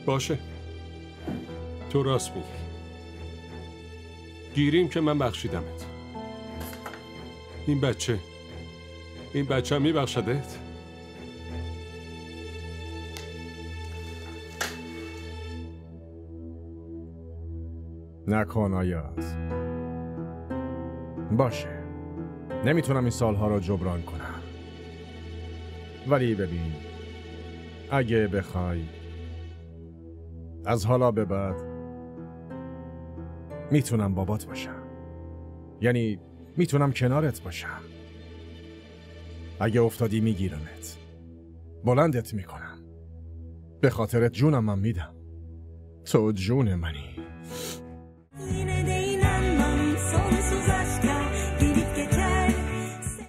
باشه، تو راست میگی. گیریم که من بخشیدمت. این بچه هم میبخشدت؟ نکن آیاز. باشه، نمیتونم این سالها رو جبران کنم، ولی ببین، اگه بخوای از حالا به بعد میتونم بابات باشم. یعنی میتونم کنارت باشم. اگه افتادی میگیرمت، بلندت میکنم، به خاطرت جونم من میدم. تو جون منی.